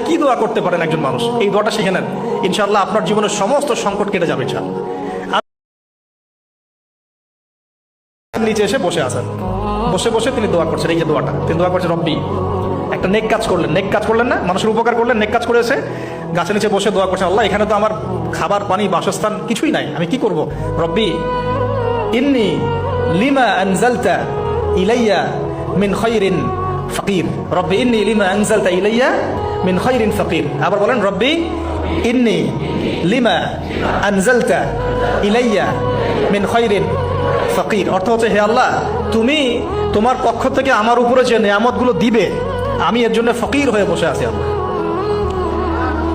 কি দোয়া করতে পারেন একজন মানুষ, এই দোয়াটা শিখে নেন, ইনশাআল্লাহ আপনার জীবনের সমস্ত সংকট কেটে যাবে। নিচে এসে বসে আছেন, বসে বসে তিনি দোয়া করছেন, এই যে দোয়াটা তিনি দোয়া করছেন, রব্বি, একটা নেক কাজ করলেন না, মানুষের উপকার করলেন, নেক কাজ করে এসে গাছের নিচে বসে দোয়া করছেন, আল্লাহ এখানে তো আমার খাবার পানি বাসস্থান কিছুই নাই, আমি কি করব, রব্বি ইন্নী লিমা আনজালতা ইলাইয়া মিন খায়রিন ফাকির, রব্বি ইন্নী লিমা আনজালতা ইলাইয়া মিন খায়রিন ফাকির। আবার বলেন, রব্বি ইন্নী লিমা আনজালতা ইলাইয়া মিন খায়রিন ফকির। অর্থ হচ্ছে, হে আল্লাহ, তুমি তোমার পক্ষ থেকে আমার উপরে যে নিয়ামতগুলো দিবে, আমি এর জন্য ফকির হয়ে বসে আছি। আল্লাহ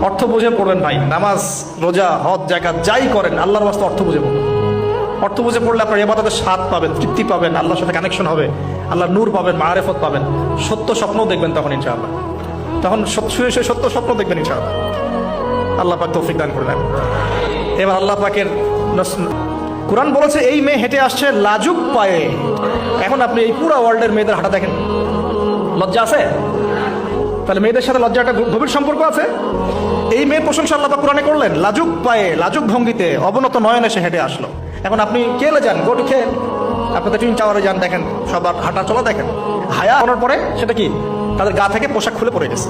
অর্থ বুঝে পড়বেন ভাই, নামাজ রোজা হজ জাকাত যাই করেন আল্লাহর ওয়াস্তে অর্থ বুঝে পড়বেন। অর্থ বুঝে পড়লে আপনার ইবাদতের স্বাদ পাবেন, তৃপ্তি পাবেন, আল্লাহর সাথে কানেকশন হবে, আল্লাহর নূর পাবেন, মাআরিফত পাবেন, সত্য স্বপ্ন দেখবেন তখন ইনশাআল্লাহ, তখন শুয়ে শুয়ে সত্য স্বপ্ন দেখবেন ইনশাআল্লাহ। আল্লাহ পাক তৌফিক দান করলেন। এবার আল্লাহ পাকের কোরআন বলেছে এই মেয়ে হেঁটে আসছে লাজুক পায়ে। এখন আপনি এই পুরো ওয়ার্ল্ডের মেয়েদের হাঁটা দেখেন, লজ্জা আছে? তাহলে মেয়েদের সাথে লজ্জা একটা গভীর সম্পর্ক আছে। এই মেয়ের প্রশংসা আল্লাহ পাক কোরআনে করলেন, লাজুক পায়ে লাজুক ভঙ্গিতে অবনত নয়নে সে হেঁটে আসলো। এখন আপনি কেলে যান, গোটি খেয়ে আপনাদের টুইন টাওয়ারে যান, দেখেন সবার হাঁটা চলা দেখেন, হায়া করার পরে সেটা কি তাদের গা থেকে পোশাক খুলে পড়ে গেছে,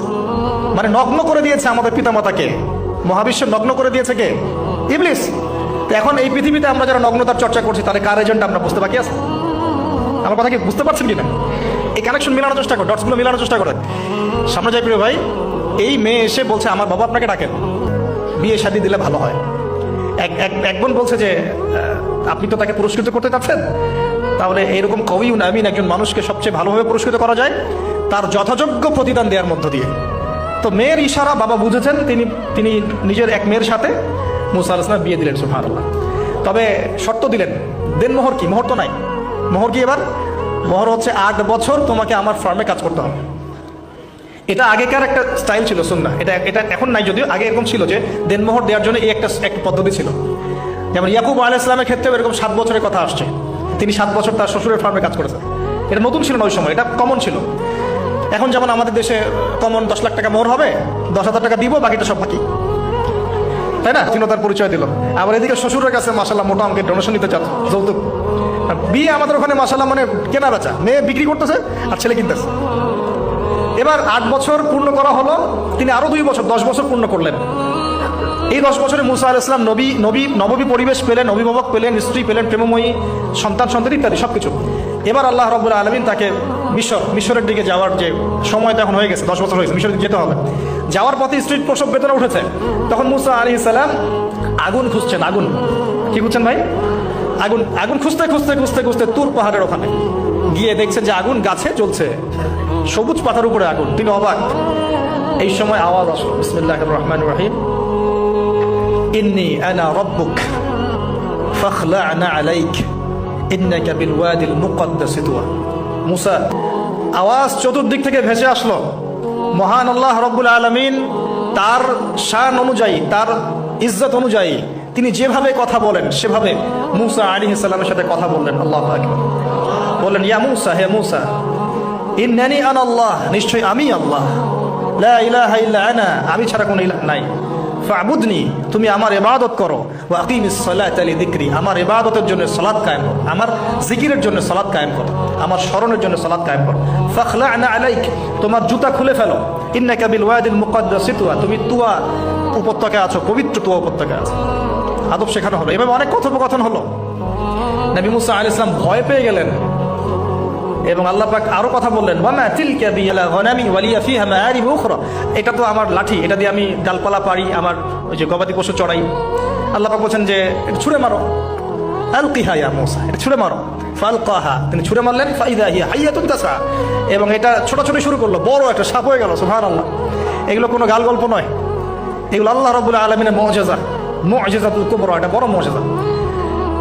মানে নগ্ন করে দিয়েছে আমাদের পিতামাতাকে, মহাবিশ্ব নগ্ন করে দিয়েছে কে? ইবলিস। এখন এই পৃথিবীতে আমরা যারা নগ্নতার চর্চা করছি তাহলে কার এজেন্ট আমরা বুঝতে বাকি আছে? আমার কথা কি বুঝতে পারছেন কিনা? এই কানেকশন মিলানোর চেষ্টা করেন, ডটসগুলো মিলানোর চেষ্টা করেন। সামনে যাই প্রিয় ভাই, এই মেয়ে এসে বলছে আমার বাবা আপনাকে ডাকেন, বিয়ে শাদী দিলে ভালো হয়। এক বোন বলছে যে আপনি তো তাকে পুরস্কৃত করতে চাচ্ছেন, তাহলে এইরকম কবিও না, আমিন, একজন মানুষকে সবচেয়ে ভালোভাবে পুরস্কৃত করা যায় তার যথাযোগ্য প্রতিদান দেওয়ার মধ্য দিয়ে। তো মেয়ের ইশারা বাবা বুঝেছেন, তিনি নিজের এক মেয়ের সাথে মুসা আলাইহিস সালাম বিয়ে দিলেন, সুবহানাল্লাহ। তবে শর্ত দিলেন, দেন মোহর কি? মোহর তো নাই। মোহর কি এবার? মোহর হচ্ছে 8 বছর তোমাকে আমার ফার্মে কাজ করতে হবে। এটা আগেকার একটা স্টাইল ছিল, সুন্নাহ। এটা এখন নাই যদিও, আগে এরকম ছিল যে দেনমোহর দেওয়ার জন্য এই একটা পদ্ধতি ছিল। যেমন ইয়াকুব আলাইহিস সালামের ক্ষেত্রে এরকম 7 বছরের কথা আসছে, তিনি 7 বছর তার শ্বশুরের ফার্মে কাজ করেছেন। এটা নতুন ছিল না ওই সময়, এটা কমন ছিল। এখন যেমন আমাদের দেশে কমন 10 লাখ টাকা মোহর হবে, 10,000 টাকা দিব, বাকিটা সব বাকি, তাই না? তিনি তার পরিচয় দিল। আবার এদিকে শ্বশুরের কাছে মাশাআল্লাহ মোটা অঙ্কের ডোনেশন নিতে চাচ্ছে, যৌতুক। বিয়ে আমাদের ওখানে মাশাআল্লাহ মানে কেনা বেচা, মেয়ে বিক্রি করতেছে আর ছেলে কিনতেছে। এবার 8 বছর পূর্ণ করা হলো, তিনি আরো 2 বছর 10 বছর পূর্ণ করলেন। এই 10 বছরে মুসা আলাইহিস সালাম নবী পরিবেশ পেলেন, অভিভাবক পেলেন, স্ত্রী পেলেন, প্রেমময়ী সন্তান ইত্যাদি সবকিছু। এবার আল্লাহ রাব্বুল আলামিন তাকে মিশরের দিকে যাওয়ার যে সময় তখন হয়ে গেছে, 10 বছর হয়েছে, মিশরে যেতে হবে। যাওয়ার পথে স্ত্রীর প্রসব বেদনা উঠেছে। তখন মুসা আলাইহিস সালাম আগুন খুঁজছেন। আগুন কি খুঁজছেন ভাই? আগুন খুঁজতে তুর পাহাড়ের ওখানে গিয়ে দেখছেন যে আগুন গাছে জ্বলছে, সবুজ পাতার উপরে আগুন। তিনি অবাক। এই সময় আওয়াজ আসলো, বিসমিল্লাহির রহমানির রহিম, ইন্নী আনা রাব্বুক ফাখলা'না আলাইক ইন্নাকা বিল ওয়াদিল মুকদ্দাস তুয়া। মুসা, আওয়াজ চতুর্দিক থেকে ভেসে আসলো। মহান আল্লাহ রাব্বুল আলামিন তার শান অনুযায়ী, তার ইজ্জত অনুযায়ী তিনি যেভাবে কথা বলেন সেভাবে মুসা আলাইহিস সালামের সাথে কথা বললেন। আল্লাহু আকবার। বললেন, ইয়া মুসা, হে মুসা, ইন্নানি আনা আল্লাহ, নিশ্চয় আমি আল্লাহ, লা ইলাহা ইল্লা আনা, আমি ছাড়া কোনো ইলাহ নাই, ফা'বুদনি, তুমি আমার ইবাদত করো, ওয়া আকিমিস সালাতা লিযিকরি, আমার ইবাদতের জন্য সালাত কায়েম করো, আমার জিকিরের জন্য সালাত কায়েম করো, আমার স্মরণের জন্য সালাত কায়েম করো। ফাখলা'না আলাইক, তোমার জুতা খুলে ফেলো, ইন্নাকা বিল ওয়াদিল মুকদ্দাস তুয়া, তুমি তুয়া উপত্যকায় আছো, পবিত্র তুয়া উপত্যকায় আছো। আদব শেখানো হলো। এভাবে অনেক কথোপকথন হলো। নবী মুসা আলাইহিস সালাম ভয় পেয়ে গেলেন এবং আল্লাহ পাক আরো কথা বললেন, ওয়ামা তিলকা বিয়ালা গনামি ওয়ালিয়া ফিহা মাআরিব উখরা, এটা তো আমার লাঠি, এটা দিয়ে আমি ডালপালা পারি, আমার ওই যে গবাদি পশু চড়াই। আল্লাহ পাক বলেন যে ছুঁড়ে মারো, আলকিহা ইয়া মুসা, এটা ছুঁড়ে মারো। ফালকাহা, তিনি ছুঁড়ে মারলেন, ফাইদা হিয়া হাইয়াতুন তাসা, এবং এটা ছোটাছুটি শুরু করলো, বড় একটা সাপ হয়ে গেল। সুবহানাল্লাহ। এগুলো কোনো গাল গল্প নয়, এগুলো আল্লাহ রাব্বুল আলামিনের মুআজিজা, মুআজিজাতুল কুবরা, এটা বড় মুআজিজা।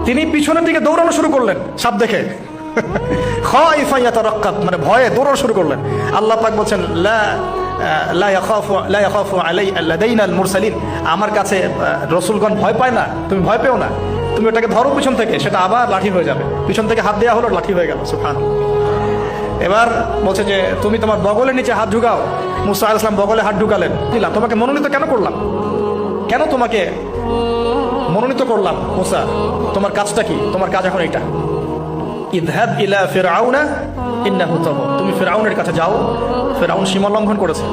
তিনি পিছনের দিকে দৌড়ানো শুরু করলেন সাপ দেখে, খাইফা ইয়াতারাক্কাব, মানে ভয়ে দৌড়ানো শুরু করলেন। আল্লাহ পাক বলছেন, লা ইয়াখাফু লাদাইনাল মুরসালিন, আমার কাছে রাসূলগণ ভয় পায় না, তুমি ভয় পেও না, তুমি ওটাকে ধরো পিছন থেকে, সেটা আবার লাঠি হয়ে যাবে। পিছন থেকে হাত দেওয়া হলো, লাঠি হয়ে গেল। সুবহানাল্লাহ। এবার বলছে যে তুমি তোমার বগলের নিচে হাত ঢুকাও। মুসা আলাইহিস সালাম বগলে হাত ঢুকালেন। দিলাম, তোমাকে মনোনীত কেন করলাম? কেন তোমাকে মনোনীত করলাম? মুসা, তোমার কাজটা কি? তোমার কাজ এখন এটা, ইযহাব ইলা ফিরআউনা ইন্নাহু তাগা, তুমি ফিরআউনের কাছে যাও, ফিরআউন সীমা লঙ্ঘন করেছে।